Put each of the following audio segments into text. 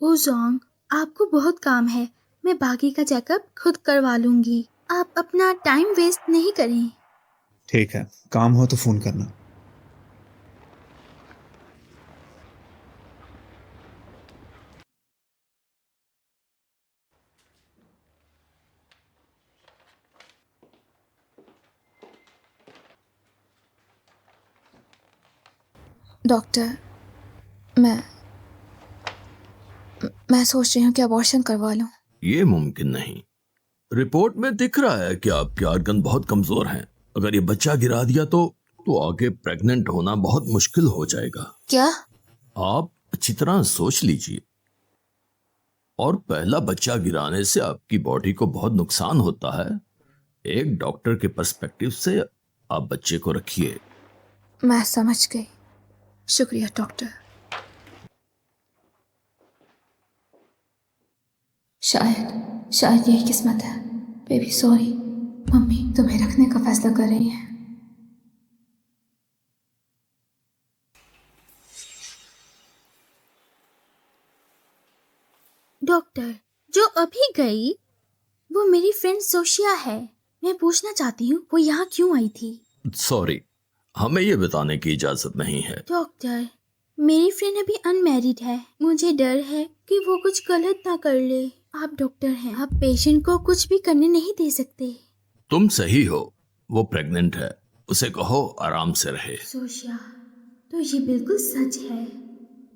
ओ Jong, आपको बहुत काम है। मैं बाकी का चेकअप खुद करवा लूंगी। आप अपना टाइम वेस्ट नहीं करें। ठीक है, काम हो तो फोन करना। डॉक्टर, मैं मैं सोच रही हूँ कि अबॉर्शन करवा लूं। ये मुमकिन नहीं। रिपोर्ट में दिख रहा है कि आपके ऑर्गन बहुत कमजोर हैं। अगर ये बच्चा गिरा दिया तो आगे प्रेग्नेंट होना बहुत मुश्किल हो जाएगा। क्या? आप अच्छी तरह सोच लीजिए। और पहला बच्चा गिराने से आपकी बॉडी को बहुत नुकसान होता है। एक डॉक्टर के पर्सपेक्टिव से आप बच्चे को रखिए। मैं समझ गई। शुक्रिया डॉक्टर। शायद यही किस्मत है। बेबी सॉरी, मम्मी तुम्हें रखने का फैसला कर रही है। डॉक्टर, जो अभी गई वो मेरी फ्रेंड सोशिया है। मैं पूछना चाहती हूँ वो यहाँ क्यों आई थी। सॉरी, हमें ये बताने की इजाजत नहीं है। डॉक्टर, मेरी फ्रेंड अभी अनमैरिड है। मुझे डर है कि वो कुछ गलत ना कर ले। आप डॉक्टर हैं, आप पेशेंट को कुछ भी करने नहीं दे सकते। तुम सही हो, वो प्रेग्नेंट है। उसे कहो आराम से रहे। सोशिया, तो ये बिल्कुल सच है।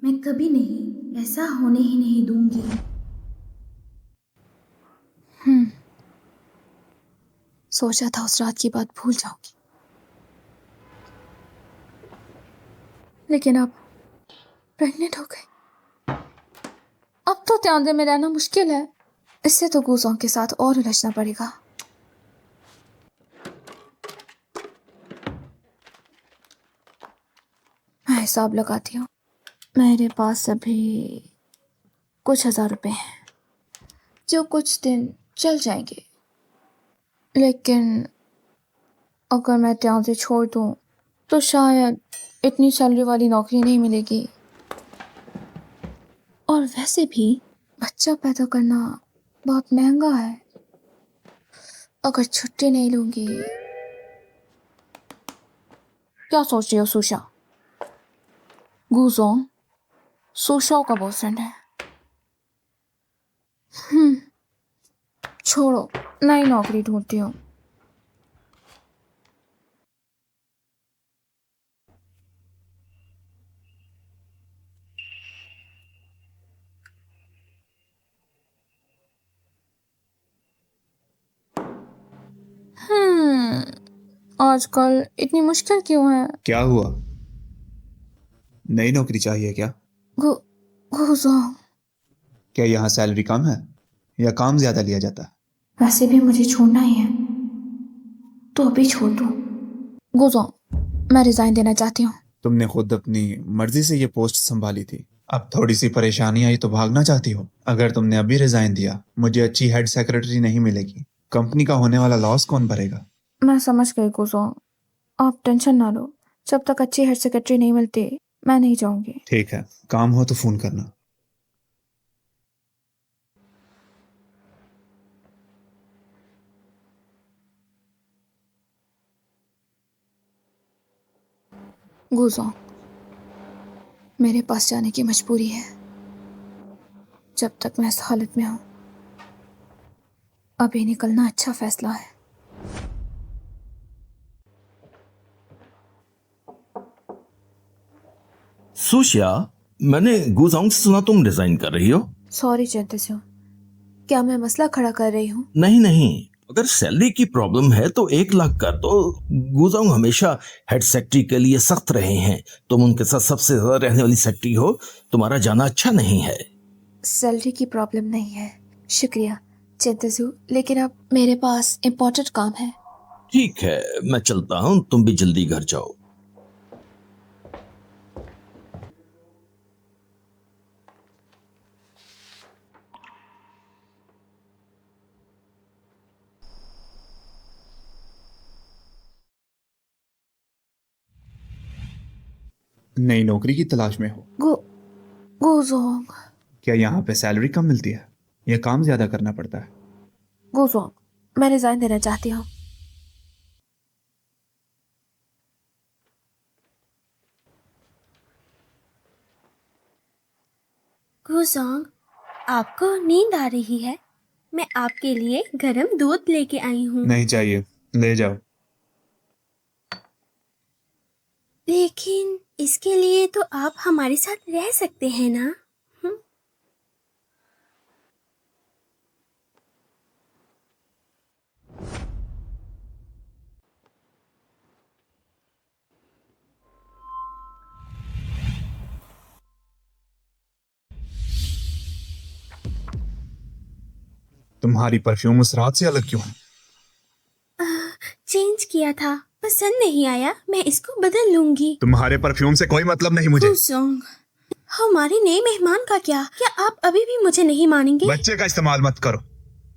मैं कभी नहीं, ऐसा होने ही नहीं दूंगी। सोचा था उस रात की बात भूल जाऊंगी, लेकिन अब प्रेग्नेंट हो गई। अब तो त्यान्दे में रहना मुश्किल है। इससे तो गूजों के साथ और उलझना पड़ेगा। मैं हिसाब लगाती हूँ। मेरे पास अभी कुछ हजार रुपए हैं जो कुछ दिन चल जाएंगे, लेकिन अगर मैं त्यान्दे छोड़ दूँ तो शायद इतनी सैलरी वाली नौकरी नहीं मिलेगी। और वैसे भी बच्चा पैदा करना बहुत महंगा है। अगर छुट्टी नहीं लूंगी। क्या सोच रही हो सुशा? गूजोंग सुशा का बॉयफ्रेंड है। छोड़ो, नई नौकरी ढूंढती हूँ। आजकल इतनी मुश्किल क्यों है? क्या हुआ? नई नौकरी चाहिए क्या? गूजोंग, क्या यहाँ सैलरी कम है या काम ज्यादा लिया जाता है? वैसे भी मुझे छोड़ना ही है, तो अभी छोड़ दो। गूजोंग, मैं रिजाइन देना चाहती हूँ। तुमने खुद अपनी मर्जी से ये पोस्ट संभाली थी, अब थोड़ी सी परेशानी आई तो भागना चाहती हो। अगर तुमने अभी रिजाइन दिया, मुझे अच्छी हेड सेक्रेटरी नहीं मिलेगी। कंपनी का होने वाला लॉस कौन भरेगा? मैं समझ गई गूजोंग, आप टेंशन ना लो। जब तक अच्छी हेड सेक्रेटरी नहीं मिलती मैं नहीं जाऊंगी। ठीक है, काम हो तो फोन करना। गूजोंग, मेरे पास जाने की मजबूरी है। जब तक मैं इस हालत में हूं, अभी निकलना अच्छा फैसला है। सुशिया, मैंने गुजांग से सुना तुम रिजाइन कर रही हो। सॉरी चैतन्य, क्या मैं मसला खड़ा कर रही हूँ? नहीं नहीं, अगर सैलरी की प्रॉब्लम है तो 1 लाख कर दो। गुजांग हमेशा हेड सेक्रेटरी के लिए सख्त रहे हैं। तुम उनके साथ सबसे ज्यादा रहने वाली सेक्रेटरी हो, तुम्हारा जाना अच्छा नहीं है। सैलरी की प्रॉब्लम नहीं है। शुक्रिया चैतन्य, लेकिन अब मेरे पास इम्पोर्टेंट काम है। ठीक है, मैं चलता हूँ, तुम भी जल्दी घर जाओ। नई नौकरी की तलाश में हो? गो गूजोंग, क्या यहाँ पे सैलरी कम मिलती है या काम ज्यादा करना पड़ता है? गुजोंग, मैं रिजाइन देना चाहती हूँ। गुजोंग, आपको नींद आ रही है? मैं आपके लिए गर्म दूध लेके आई हूँ। नहीं चाहिए, ले जाओ। लेकिन इसके लिए तो आप हमारे साथ रह सकते हैं ना? तुम्हारी परफ्यूम उस रात से अलग क्यों है? चेंज किया था, पसंद नहीं आया, मैं इसको बदल लूंगी। तुम्हारे परफ्यूम से कोई मतलब नहीं मुझे। गुजोंग, हमारे नए मेहमान का क्या आप अभी भी मुझे नहीं मानेंगे? बच्चे का इस्तेमाल मत करो,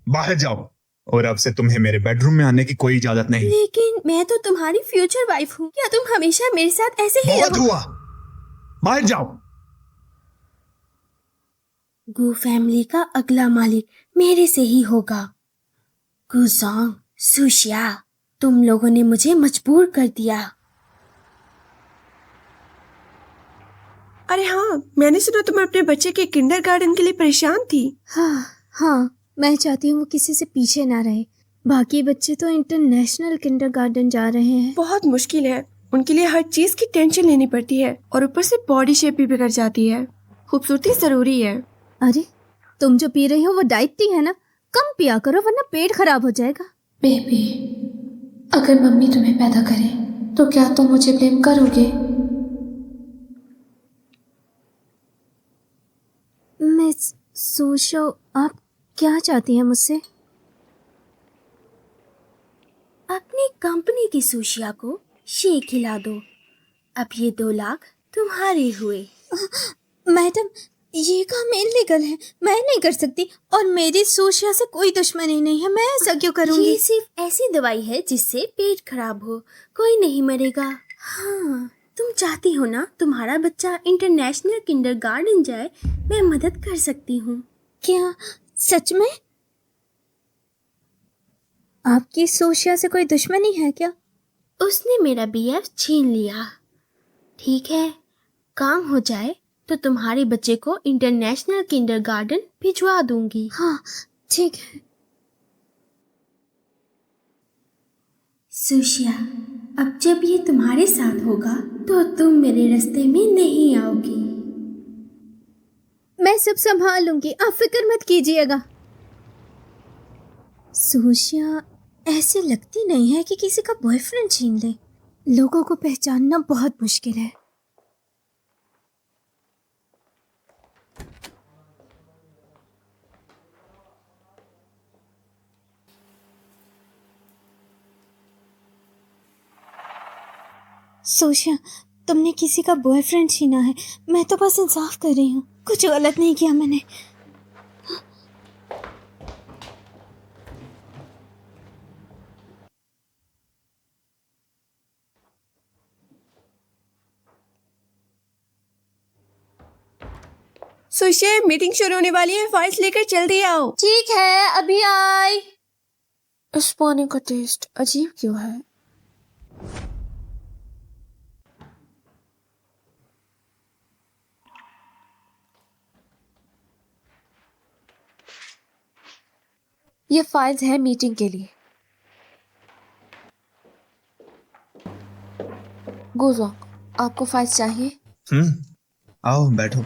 बाहर जाओ। और अब से तुम्हें मेरे बेडरूम में आने की कोई इजाजत नहीं। लेकिन मैं तो तुम्हारी फ्यूचर वाइफ हूँ, क्या तुम हमेशा मेरे साथ ऐसे ही बहुत रहो? हुआ, बाहर जाओ। गु फैमिली का अगला मालिक मेरे से ही होगा। गुजोंग, सुशिया, तुम लोगों ने मुझे मजबूर कर दिया। अरे हाँ, मैंने सुना तुम अपने बच्चे के किंडरगार्टन के लिए परेशान थी। हाँ, मैं चाहती हूँ वो किसी से पीछे ना रहे। बाकी बच्चे तो इंटरनेशनल किंडरगार्टन जा रहे हैं। बहुत मुश्किल है, उनके लिए हर चीज की टेंशन लेनी पड़ती है और ऊपर से बॉडी शेप भी बिगड़ जाती है। खूबसूरती जरूरी है। अरे, तुम जो पी रही हो वो डाइट टी है ना? कम पिया करो वरना पेट खराब हो जाएगा। बेबी, अगर मम्मी तुम्हें पैदा करे तो क्या तुम मुझे ब्लेम करोगे? मिस सोशो, आप क्या चाहती हैं मुझसे? अपनी कंपनी की सुशिया को शेक खिला दो। अब ये 2 लाख तुम्हारे हुए। मैडम, ये काम इलीगल है, मैं नहीं कर सकती। और मेरी सुशिया से कोई दुश्मनी नहीं है, मैं ऐसा क्यों करूंगी? ये सिर्फ ऐसी दवाई है जिससे पेट खराब हो, कोई नहीं मरेगा। हाँ, तुम चाहती हो ना तुम्हारा बच्चा इंटरनेशनल किंडरगार्टन जाए, मैं मदद कर सकती हूँ। क्या सच में? आपकी सोशिया से कोई दुश्मनी है क्या? उसने मेरा बीएफ छीन लिया। ठीक है, काम हो जाए तो तुम्हारे बच्चे को इंटरनेशनल किंडरगार्टन भिजवा दूंगी। हाँ, ठीक है। सुशिया, अब जब ये तुम्हारे साथ होगा तो तुम मेरे रास्ते में नहीं आओगी। मैं सब संभाल लूंगी, आप फिक्र मत कीजिएगा। सुशिया ऐसे लगती नहीं है कि किसी का बॉयफ्रेंड छीन ले। लोगों को पहचानना बहुत मुश्किल है। सोशिया, तुमने किसी का बॉयफ्रेंड छीना है, मैं तो बस इंसाफ कर रही हूँ, कुछ गलत नहीं किया मैंने। सुशे, मीटिंग शुरू होने वाली है, फाइल्स लेकर जल्दी आओ। ठीक है, अभी आई। इस पानी का टेस्ट अजीब क्यों है? ये फाइल्स है मीटिंग के लिए। गुजोंग, आपको फाइल्स चाहिए? आओ बैठो।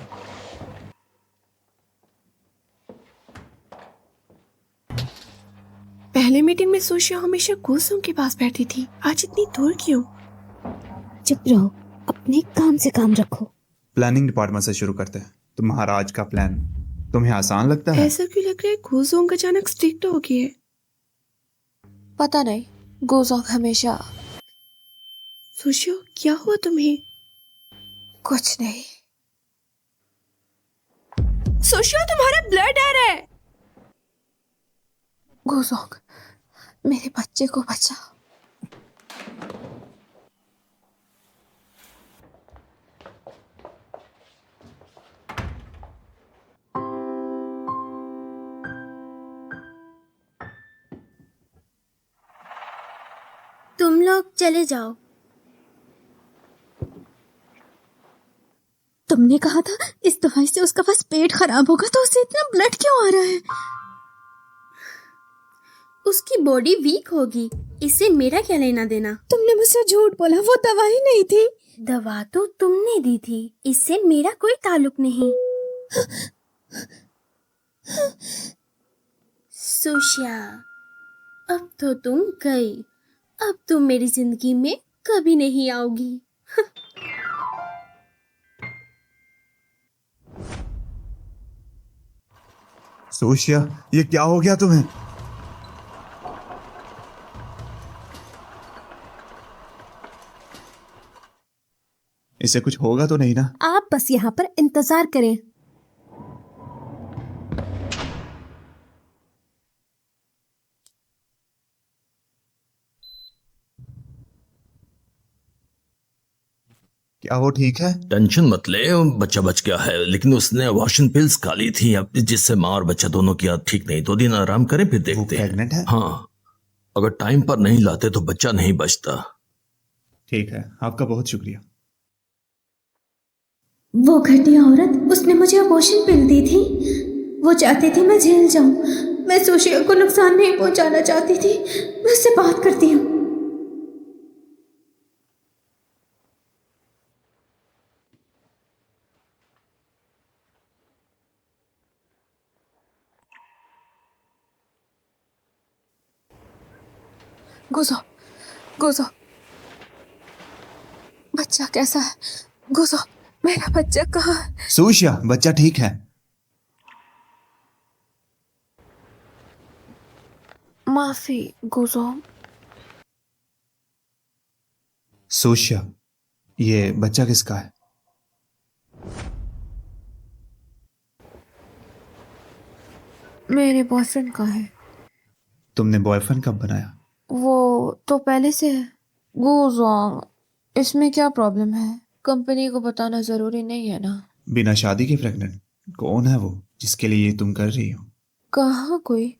पहले मीटिंग में सुशे हमेशा गुजोंग के पास बैठती थी, आज इतनी दूर क्यों? चुप रहो, अपने काम से काम रखो। प्लानिंग डिपार्टमेंट से शुरू करते हैं। तुम्हारा आज का प्लान तुम्हें आसान लगता है? ऐसा क्यों लग रहा है गुजोंग अचानक स्ट्रिक्ट हो गई है? पता नहीं, गुजोंग हमेशा। सुशे, क्या हुआ तुम्हें? कुछ नहीं। सुशे, तुम्हारा ब्लड आ रहा है। गुजोंग, मेरे बच्चे को बचा। लोग चले जाओ। तुमने कहा था इस दवाई से उसका बस पेट खराब होगा, तो उसे इतना ब्लड क्यों आ रहा है? उसकी बॉडी वीक होगी, इससे मेरा क्या लेना देना। तुमने मुझसे झूठ बोला, वो दवाई नहीं थी। दवा तो तुमने दी थी, इससे मेरा कोई ताल्लुक नहीं। सुशिया, अब तो तुम गई, अब तुम मेरी जिंदगी में कभी नहीं आओगी। सोशिया, ये क्या हो गया तुम्हें? इसे कुछ होगा तो नहीं ना? आप बस यहाँ पर इंतजार करें। क्या वो ठीक है? टेंशन मत ले, बच्चा बच गया है, लेकिन उसने वॉशिंग पिल्स खा ली थी अब, जिससे माँ और बच्चा दोनों की हालत ठीक नहीं। 2 दिन आराम करें फिर वो देखते हैं। प्रेग्नेंट है? हाँ, अगर टाइम पर नहीं लाते तो बच्चा नहीं बचता। ठीक है, आपका बहुत शुक्रिया। वो घटिया औरत, उसने मुझे अबॉर्शन पिल दी थी। वो चाहती थी मैं जेल जाऊं। मैं सोशिया को नुकसान नहीं पहुंचाना चाहती थी। मैं उससे बात करती हूँ। गुजो, गुजो, बच्चा कैसा है? गुजो, मेरा बच्चा कहाँ है? सोशिया, बच्चा ठीक है। माफी गुजो। सोशिया, ये बच्चा किसका है? मेरे बॉयफ्रेंड का है। तुमने बॉयफ्रेंड कब बनाया? वो तो पहले से है। गुजो, इसमें क्या प्रॉब्लम है? कंपनी को बताना जरूरी नहीं है ना। बिना शादी के प्रेग्नेंट? कौन है वो जिसके लिए ये तुम कर रही हो? कहाँ कोई,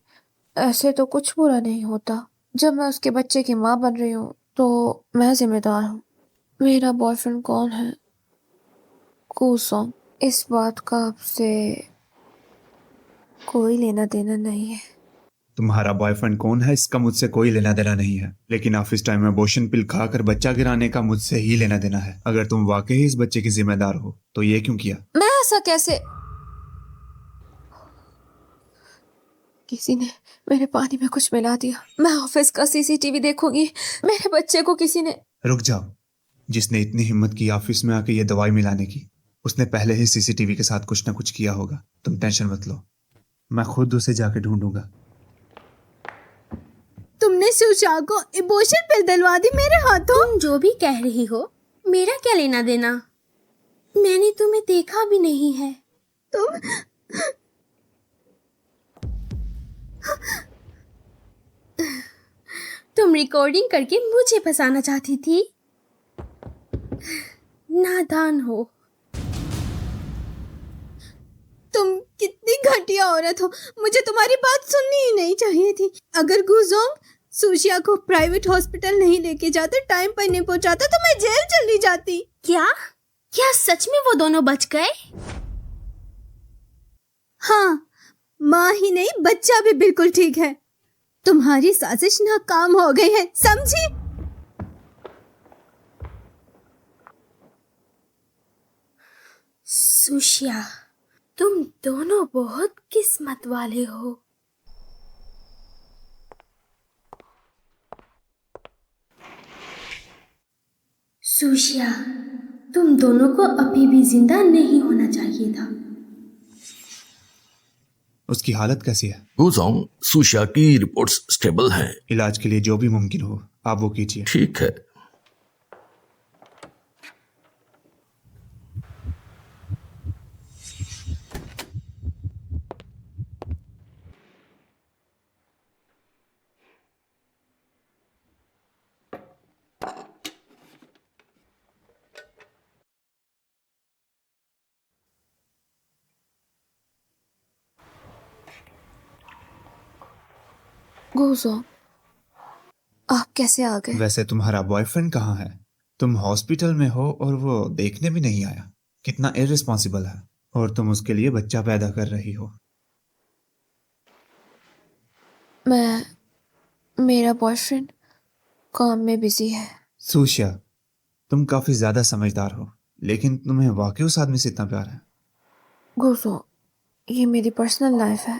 ऐसे तो कुछ बुरा नहीं होता। जब मैं उसके बच्चे की माँ बन रही हूँ तो मैं जिम्मेदार हूँ। मेरा बॉयफ्रेंड कौन है कुसुम, इस बात का आपसे कोई लेना देना नहीं है। तुम्हारा बॉयफ्रेंड कौन है इसका मुझसे कोई लेना देना नहीं है, लेकिन ऑफिस टाइम में अबॉर्शन पिल खाकर बच्चा गिराने का मुझसे ही लेना देना है। अगर तुम वाकई इस बच्चे की जिम्मेदार हो तो ये क्यों किया? मैं ऐसा कैसे? किसी ने मेरे पानी में कुछ मिला दिया। मैं ऑफिस का सीसीटीवी देखूंगी। मेरे बच्चे को किसी ने। रुक जाओ। जिसने इतनी हिम्मत की ऑफिस में आके ये दवाई मिलाने की, उसने पहले ही सीसीटीवी के साथ कुछ ना कुछ किया होगा। तुम टेंशन मत लो, मैं खुद उसे जाके ढूंढूंगा। तुमने सुशा को अबॉर्शन पिल दिलवा दी मेरे हाथों। तुम जो भी कह रही हो, मेरा क्या लेना देना। मैंने तुम्हें देखा भी नहीं है। तुम तुम रिकॉर्डिंग करके मुझे फंसाना चाहती थी। नादान हो। तुम कितनी घटिया औरत हो। मुझे तुम्हारी बात सुननी ही नहीं चाहिए थी। अगर गुजोंग सुशिया को प्राइवेट हॉस्पिटल नहीं लेके जाते, टाइम पर नहीं पहुंचाता, तो मैं जेल चली जाती। क्या क्या सच में वो दोनों बच गए? हाँ, माँ ही नहीं, बच्चा भी बिल्कुल ठीक है। तुम्हारी साजिश नाकाम हो गई है, समझी? सुशिया, तुम दोनों बहुत किस्मत वाले हो। सुशिया, तुम दोनों को अभी भी जिंदा नहीं होना चाहिए था। उसकी हालत कैसी है? गुजोंग, सुशिया की रिपोर्ट्स स्टेबल हैं। इलाज के लिए जो भी मुमकिन हो आप वो कीजिए। ठीक है। गुजो, आप कैसे आ गए? वैसे तुम्हारा बॉयफ्रेंड कहाँ है? तुम हॉस्पिटल में हो और वो देखने भी नहीं आया। कितना इररिस्पॉन्सिबल है। और तुम उसके लिए बच्चा पैदा कर रही हो। मेरा बॉयफ्रेंड काम में बिजी है। सूशिया, तुम काफी ज्यादा समझदार हो, लेकिन तुम्हें वाकई उस आदमी से इतना प्यार है? गुजो, ये मेरी पर्सनल लाइफ है,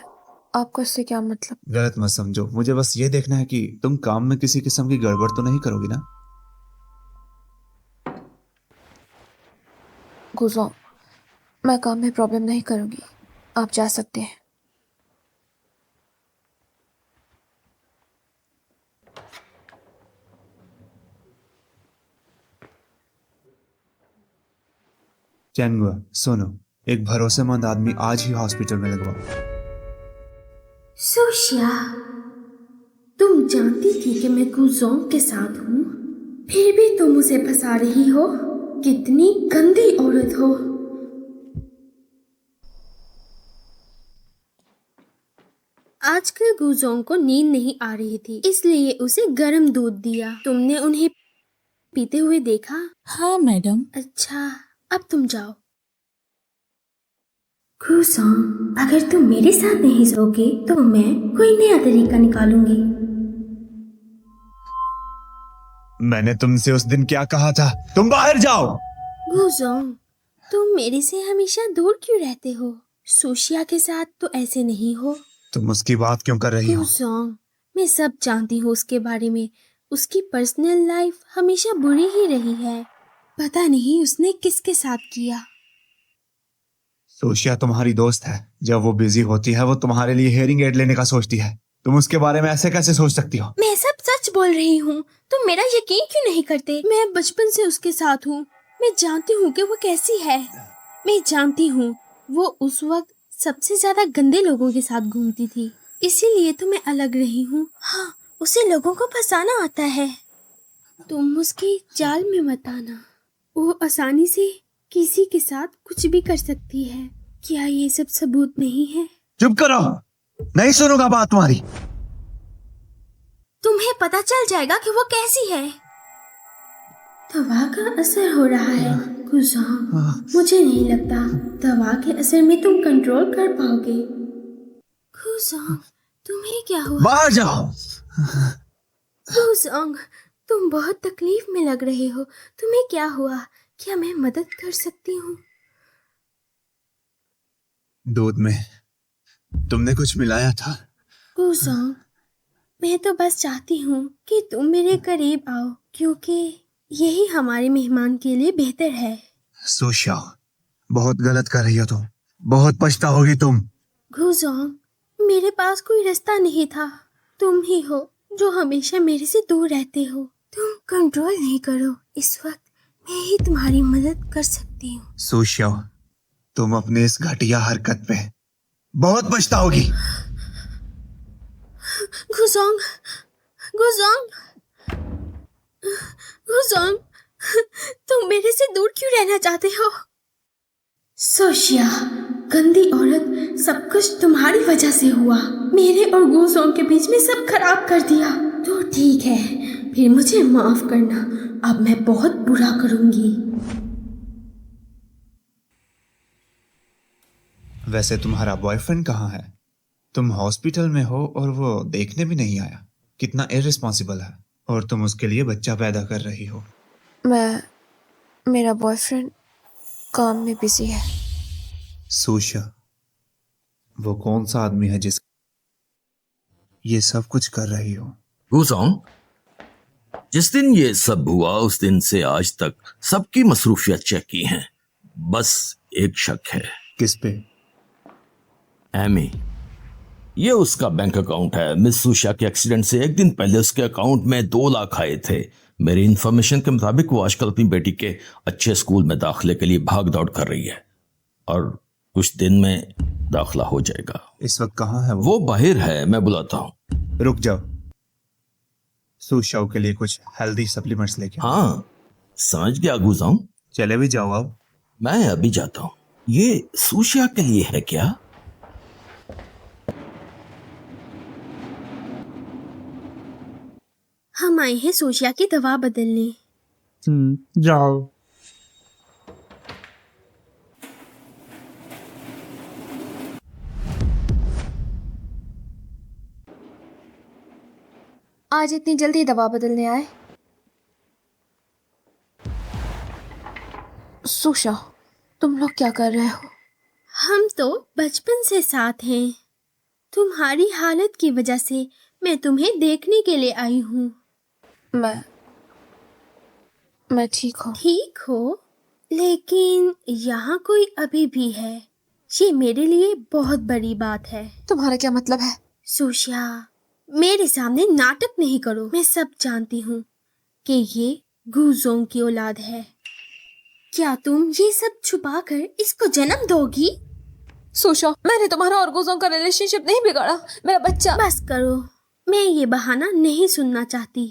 आपको इससे क्या मतलब? गलत मत समझो, मुझे बस ये देखना है कि तुम काम में किसी किस्म की गड़बड़ तो नहीं करोगी ना? गुजो, मैं काम में प्रॉब्लम नहीं करूंगी, आप जा सकते हैं। चैनगुआ, सुनो, एक भरोसेमंद आदमी आज ही हॉस्पिटल में लगवाओ। सोशिया, तुम जानती थी कि मैं गुजोंग के साथ हूँ, फिर भी तुम उसे फंसा रही हो। कितनी गंदी औरत हो। आजकल गुजोंग को नींद नहीं आ रही थी, इसलिए उसे गर्म दूध दिया। तुमने उन्हें पीते हुए देखा? हाँ मैडम। अच्छा, अब तुम जाओ। गुजोंग, अगर तुम मेरे साथ नहीं सोओगे तो मैं कोई नया तरीका निकालूंगी। मैंने तुमसे उस दिन क्या कहा था? तुम बाहर जाओ। गुजोंग, तुम मेरे से हमेशा दूर क्यों रहते हो? सोशिया के साथ तो ऐसे नहीं हो। तुम उसकी बात क्यों कर रही हो? गुजोंग, मैं सब जानती हूँ उसके बारे में। उसकी पर्सनल लाइफ हमेशा बुरी ही रही है। पता नहीं उसने किसके साथ किया। सोशिया तुम्हारी दोस्त है। जब वो बिजी होती है वो तुम्हारे लिए हेयरिंग एड लेने का सोचती है। तुम उसके बारे में ऐसे कैसे सोच सकती हो? मैं सब सच बोल रही हूँ। तुम मेरा यकीन क्यों नहीं करते? मैं बचपन से उसके साथ हूँ। मैं जानती हूँ कि वो कैसी है। मैं जानती हूँ वो उस वक्त सबसे ज्यादा गंदे लोगों के साथ घूमती थी, इसीलिए तो मैं अलग रही हूँ। हाँ, उसे लोगों को फंसाना आता है। तुम उसकी जाल में मत आना। वो आसानी से किसी के साथ कुछ भी कर सकती है। क्या ये सब सबूत नहीं है? चुप करो, नहीं सुनूंगा बात तुम्हारी। तुम्हें पता चल जाएगा कि वो कैसी है। दवा का असर हो रहा है गुजोंग। मुझे नहीं लगता दवा के असर में तुम कंट्रोल कर पाओगे। गुजोंग, तुम्हें क्या हुआ? बाहर जाओ। गुजोंग, तुम बहुत तकलीफ में लग रहे हो। तुम्हें क्या हुआ? क्या मैं मदद कर सकती हूँ? दूध में तुमने कुछ मिलाया था? गुजोंग, मैं तो बस चाहती हूँ कि तुम मेरे करीब आओ, क्योंकि यही हमारे मेहमान के लिए बेहतर है। सोशिया, बहुत गलत कर रही हो तुम। बहुत पछताओगी तुम। गुजोंग, मेरे पास कोई रास्ता नहीं था। तुम ही हो जो हमेशा मेरे से दूर रहते हो। तुम कंट्रोल नहीं करो। इस वक्त मैं ही तुम्हारी मदद कर सकती हूँ। सोशिया, तुम अपने इस घटिया हरकत पे बहुत पछताओगी। गुजोंग, गुजोंग, गुजोंग, तुम मेरे से दूर क्यों रहना चाहते हो? सोशिया, गंदी औरत, सब कुछ तुम्हारी वजह से हुआ। मेरे और गुजोंग के बीच में सब खराब कर दिया। तो ठीक है, फिर मुझे माफ करना। अब मैं बहुत बुरा करूंगी। वैसे तुम्हारा बॉयफ्रेंड कहाँ है? तुम हॉस्पिटल में हो और वो देखने भी नहीं आया। कितना इररिस्पॉन्सिबल है। और तुम उसके लिए बच्चा पैदा कर रही हो। मेरा बॉयफ्रेंड काम में बिजी है। सोशिया, वो कौन सा आदमी है जिस ये सब कुछ कर रही हो? गुजोंग, जिस दिन ये सब हुआ उस दिन से आज तक सबकी मसरूफियत चेक की हैं। बस एक शक है। किस पे? एमी, ये उसका बैंक अकाउंट है। मिस सुशा के एक्सीडेंट से एक दिन पहले उसके अकाउंट में 2 लाख आए थे। मेरी इन्फॉर्मेशन के मुताबिक वो आजकल अपनी बेटी के अच्छे स्कूल में दाखिले के लिए भाग दौड़ कर रही है और कुछ दिन में दाखिला हो जाएगा। इस वक्त कहाँ है वो बाहर है, मैं बुलाता हूँ। रुक जाओ, सुशाओ के लिए कुछ हेल्दी सप्लीमेंट्स लेके आओ। हाँ, समझ गया गुजोंग। चले भी जाओ अब। मैं अभी जाता हूँ। ये सुशिया के लिए है क्या? हम हम आए हैं सोशिया की दवा बदलने। जाओ। आज इतनी जल्दी दवा बदलने आए? सुशा, तुम लोग क्या कर रहे हो? हम तो बचपन से साथ हैं। तुम्हारी हालत की वजह से मैं तुम्हें देखने के लिए आई हूँ। मैं ठीक हूँ। ठीक हो, लेकिन यहाँ कोई अभी भी है। ये मेरे लिए बहुत बड़ी बात है। तुम्हारा क्या मतलब है? सुशिया, मेरे सामने नाटक नहीं करो। मैं सब जानती हूँ कि ये गुजोंग की औलाद है। क्या तुम ये सब छुपाकर इसको जन्म दोगी? सुशा, मैंने तुम्हारा और गुजोंग का रिलेशनशिप नहीं बिगाड़ा। मेरा बच्चा। बस करो, मैं ये बहाना नहीं सुनना चाहती।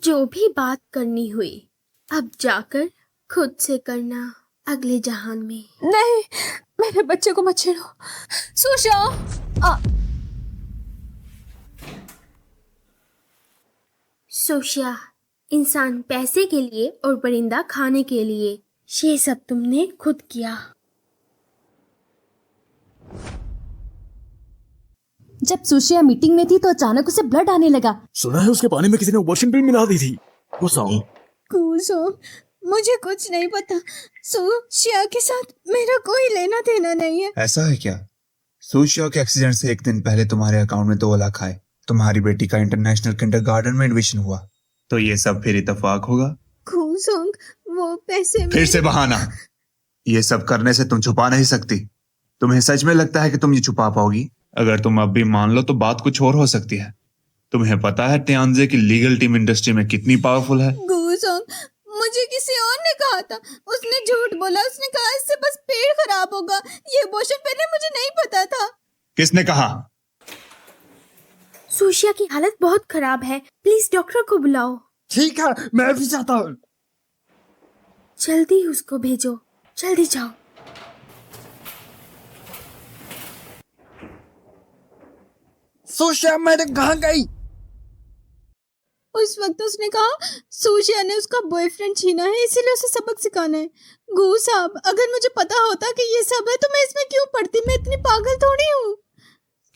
जो भी बात करनी हुई, अब जाकर खुद से करना अगले जहान में। नहीं, मेरे बच्चे को मत छेड़ो। सुशा, सोशिया, इंसान पैसे के लिए और परिंदा खाने के लिए, ये सब तुमने खुद किया। जब सुशिया मीटिंग में थी तो अचानक उसे ब्लड आने लगा। सुना है उसके पानी में किसी ने वॉशिंग पिल मिला दी थी। गुजोंग, मुझे कुछ नहीं पता। सुशिया के साथ मेरा कोई लेना देना नहीं है। ऐसा है क्या? सोशिया के एक्सीडेंट से एक दिन पहले तुम्हारे अकाउंट में 2 लाख आए। तुम्हारी बेटी का इंटरनेशनल किंडरगार्टन में एडमिशन हुआ, तो ये सब फिर इत्तेफाक होगा? गुजोंग, वो पैसे फिर से बहाना। ये सब करने से तुम छुपा नहीं सकती। तुम्हें सच में लगता है कि तुम ये छुपा पाओगी? अगर तुम अब भी मान लो तो बात कुछ और हो सकती है। तुम्हें पता है टियानजे की लीगल टीम इंडस्ट्री में कितनी पावरफुल है? गुजोंग, मुझे किसी और ने कहा था। उसने झूठ बोला। उसने कहा इससे बस पेट खराब होगा। ये अबॉर्शन पहले मुझे नहीं पता था। किसने कहा? सोशिया की हालत बहुत खराब है, प्लीज डॉक्टर को बुलाओ। ठीक है, मैं भी चाहता हूँ। जल्दी उसको भेजो, जल्दी जाओ। सुशिया मैडम कहाँ गई? उस वक्त उसने कहा सुशिया ने उसका बॉयफ्रेंड छीना है, इसीलिए उसे सबक सिखाना है। गू साहब, अगर मुझे पता होता कि ये सब है तो मैं इसमें क्यों पढ़ती? मैं इतनी पागल थोड़ी हूँ।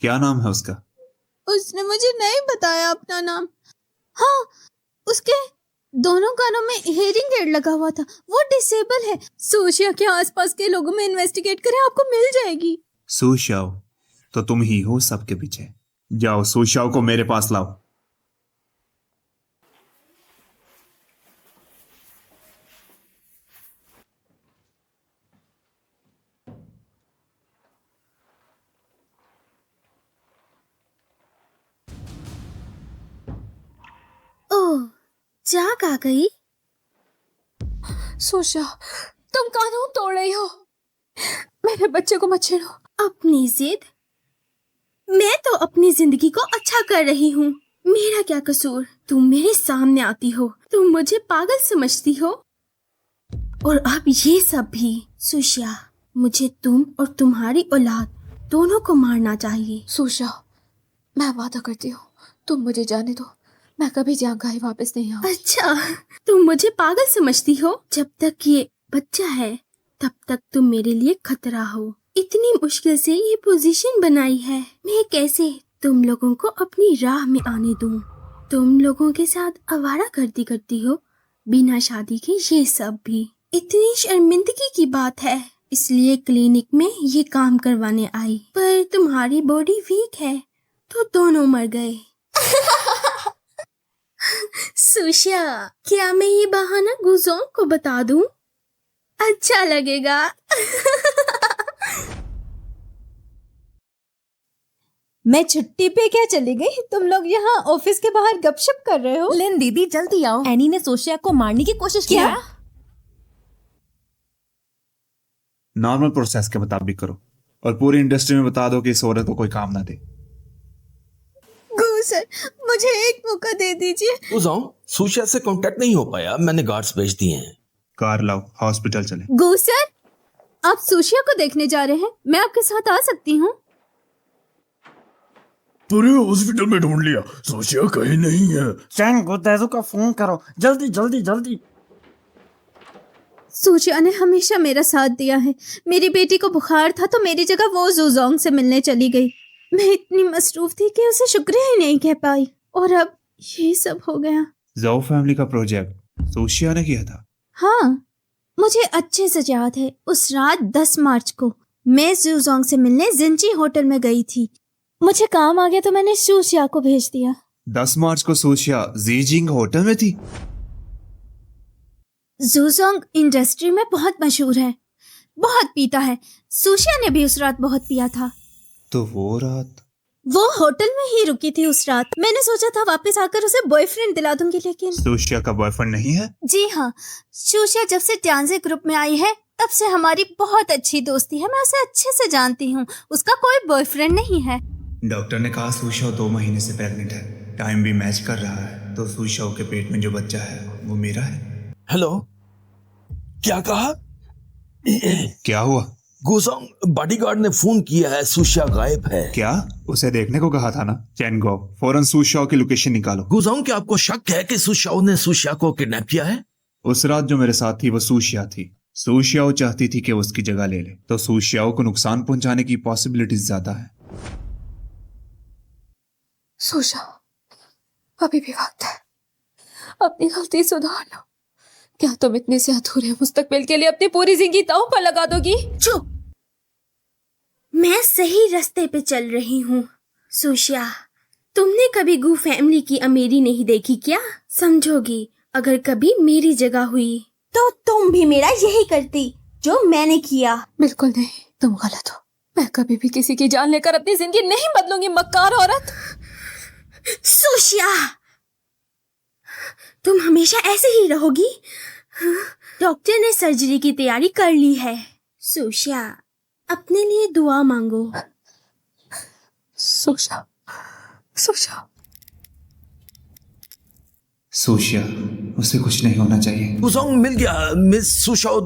क्या नाम है उसका? उसने मुझे नहीं बताया अपना नाम। हाँ, उसके दोनों कानों में हेयरिंग एड लगा हुआ था। वो डिसेबल है। सुशिया के आसपास के लोगों में इन्वेस्टिगेट करें, आपको मिल जाएगी। सुशाओ, तो तुम ही हो सबके पीछे। जाओ सुशाओ को मेरे पास लाओ। ओह, जाग आ गई। सुशा, तुम कानून तोड़ रही हो। मेरे बच्चे को मत छेड़ो। अपनी जिद? मैं तो अपनी जिंदगी को अच्छा कर रही हूँ। मेरा क्या कसूर? तुम मेरे सामने आती हो, तुम मुझे पागल समझती हो, और अब ये सब भी। सुशिया, मुझे तुम और तुम्हारी औलाद दोनों को मारना चाहिए। सुशा, मैं वादा करती हूँ, तुम मुझे जाने दो। मैं कभी जंघाई वापस नहीं आऊँ। अच्छा, तुम मुझे पागल समझती हो? जब तक ये बच्चा है तब तक तुम मेरे लिए खतरा हो। इतनी मुश्किल से ये पोजीशन बनाई है, मैं कैसे तुम लोगों को अपनी राह में आने दूं? तुम लोगों के साथ आवारागर्दी करती हो बिना शादी के, ये सब भी इतनी शर्मिंदगी की बात है। इसलिए क्लिनिक में ये काम करवाने आई, पर तुम्हारी बॉडी वीक है तो दोनों मर गए। सुशिया, क्या मैं ये बहाना गुजोंग को बता दूं? अच्छा लगेगा। मैं छुट्टी पे क्या चली गई? तुम लोग यहाँ ऑफिस के बाहर गपशप कर रहे हो? लिन दीदी जल्दी आओ, एनी ने सोशिया को मारने की कोशिश की क्या? है। नॉर्मल प्रोसेस के मुताबिक करो और पूरी इंडस्ट्री में बता दो कि इस औरत को कोई काम ना दे। गू सर, मुझे एक मौका दे दीजिए। सुशिया से कांटेक्ट नहीं हो पाया, मैंने गार्ड्स भेज दिए हैं। कार लाओ, हॉस्पिटल चले। गू सर, आप सुशिया को देखने जा रहे हैं? मैं आपके साथ आ सकती हूँ? पूरे हॉस्पिटल में ढूंढ लिया, सोचिया कहीं नहीं है। चैन को दैजू का फोन करो, जल्दी जल्दी जल्दी। सूचिया ने हमेशा मेरा साथ दिया है। मेरी बेटी को बुखार था तो मेरी जगह वो जूजोंग से मिलने चली गई। मैं इतनी मसरूफ थी कि उसे शुक्रिया ही नहीं कह पाई, और अब ये सब हो गया। जाओ फैमिली का प्रोजेक्ट सोशिया ने किया था। हाँ, मुझे अच्छे से याद है। उस रात 10 मार्च को मैं जूजोंग से मिलने जिंची होटल में गई थी। मुझे काम आ गया तो मैंने सूशिया को भेज दिया। 10 मार्च को सोशिया जीजिंग होटल में थी। जूजोंग इंडस्ट्री में बहुत मशहूर है, बहुत पीता है। सूशिया ने भी उस रात बहुत पिया था। तो वो रात वो होटल में ही रुकी थी उस रात। मैंने सोचा था वापस आकर उसे बॉयफ्रेंड दिला दूंगी, लेकिन सोशिया का बॉयफ्रेंड नहीं है। जी हाँ, सूशिया जब से ट्यांजे ग्रुप में आई है तब से हमारी बहुत अच्छी दोस्ती है। मैं उसे अच्छे से जानती हूँ। उसका कोई बॉयफ्रेंड नहीं है। डॉक्टर ने कहा सोशिया 2 महीने से प्रेग्नेंट है। टाइम भी मैच कर रहा है, तो सोशिया के पेट में जो बच्चा है वो मेरा है। हेलो, क्या कहा? क्या हुआ? गुजोंग बॉडीगार्ड ने फोन किया है, सुशिया गायब है। क्या? उसे देखने को कहा था ना। चैनगो, फौरन सुशाओ की लोकेशन निकालो। गुजोंग, क्या आपको शक है कि सुशाओ ने सुशिया को किडनैप किया है? उस रात जो मेरे साथ थी वो सुशिया थी। सुशियाओ चाहती थी कि वो उसकी जगह ले ले, तो सुशियाओ को नुकसान पहुंचाने की पॉसिबिलिटीज ज्यादा है। सोचा अभी भी वक्त है, अपनी गलती सुधार लो। क्या तुम इतने से अधूरे मुस्तकबिल के लिए अपनी पूरी जिंदगी दांव पर लगा दोगी? चुप, मैं सही रास्ते पे चल रही हूँ। सुशिया, तुमने कभी गू फैमिली की अमीरी नहीं देखी क्या? समझोगी अगर कभी मेरी जगह हुई तो तुम भी मेरा यही करती जो मैंने किया। बिल्कुल नहीं, तुम गलत हो। मैं कभी भी किसी की जान लेकर अपनी जिंदगी नहीं बदलूंगी, मक्कार औरत। सुशिया, तुम हमेशा ऐसे ही रहोगी? डॉक्टर ने सर्जरी की तैयारी कर ली है। सुशिया, अपने लिए दुआ मांगो। सोचा सोचा सुशिया, उसे कुछ नहीं होना चाहिए। गुजोंग मिल गया। मिस सुशाओ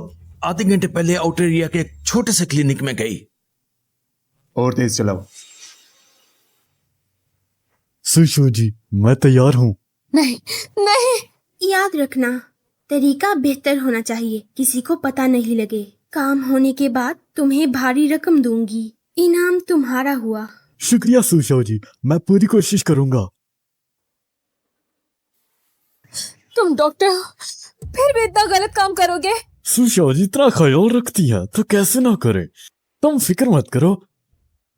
आधे घंटे पहले आउटर एरिया के एक छोटे से क्लिनिक में गई। और तेज चलाओ। सुशो जी, मैं तैयार हूँ। नहीं नहीं, याद रखना, तरीका बेहतर होना चाहिए, किसी को पता नहीं लगे। काम होने के बाद तुम्हें भारी रकम दूंगी। इनाम तुम्हारा हुआ। शुक्रिया सुशो जी, मैं पूरी कोशिश करूंगा। तुम डॉक्टर हो, फिर भी इतना गलत काम करोगे? सुशो जी इतना ख्याल रखती है तो कैसे ना करे। तुम फिक्र मत करो,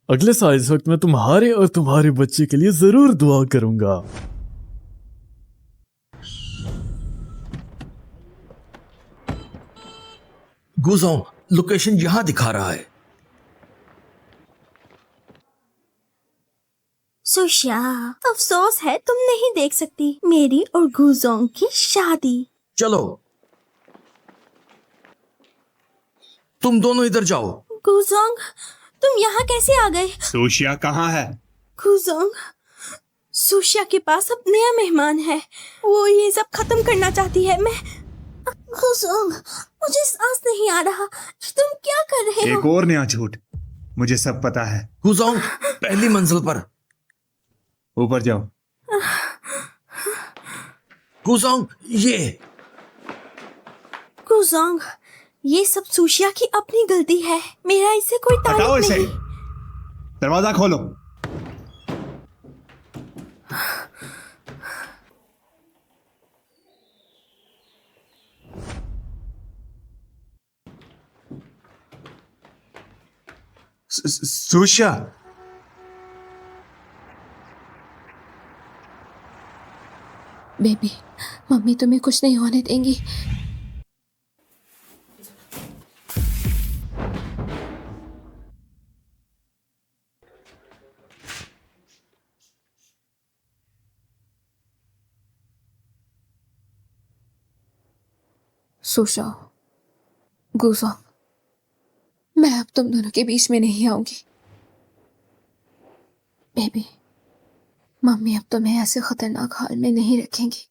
अगले साल इस वक्त मैं तुम्हारे और तुम्हारे बच्चे के लिए जरूर दुआ करूंगा। गुजोंग, लोकेशन यहां दिखा रहा है। सुशिया, अफसोस है तुम नहीं देख सकती मेरी और गुजोंग की शादी। चलो, तुम दोनों इधर जाओ। गुजोंग, तुम यहाँ कैसे आ गए? सुशिया कहाँ है? गुजोंग, सुशिया के पास अब नया मेहमान है। वो ये सब खत्म करना चाहती है। मैं गुजोंग, मुझे सांस नहीं आ रहा। तुम क्या कर रहे हो? एक और नया झूठ। मुझे सब पता है। गुजोंग, पहली मंजिल पर। ऊपर जाओ। गुजोंग, ये गुजोंग, ये सब सुशिया की अपनी गलती है। मेरा इससे कोई हटाओ ताल्लुक इसे। नहीं। दरवाजा खोलो। सुशिया, बेबी, मम्मी तुम्हें कुछ नहीं होने देंगी। सुशाओ, गुजोंग, मैं अब तुम दोनों के बीच में नहीं आऊंगी। बेबी, मम्मी अब तुम्हें ऐसे खतरनाक हाल में नहीं रखेंगी।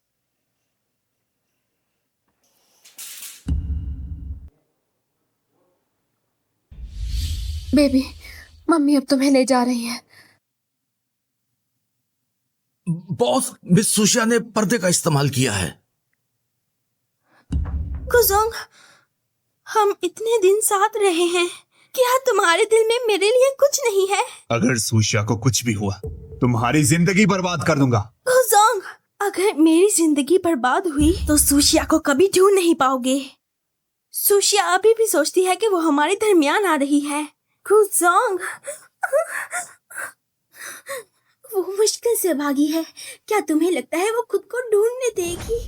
बेबी, मम्मी अब तुम्हें ले जा रही हैं। बॉस, मिस सुशिया ने पर्दे का इस्तेमाल किया है। गुजोंग, हम इतने दिन साथ रहे हैं, क्या तुम्हारे दिल में मेरे लिए कुछ नहीं है? अगर सुशिया को कुछ भी हुआ, तुम्हारी जिंदगी बर्बाद कर दूंगा। गुजोंग, अगर मेरी जिंदगी बर्बाद हुई तो सुशिया को कभी ढूंढ नहीं पाओगे। सुशिया अभी भी सोचती है कि वो हमारे दरमियान आ रही है। गुजोंग, वो मुश्किल से भागी है। क्या तुम्हें लगता है वो खुद को ढूंढने देगी?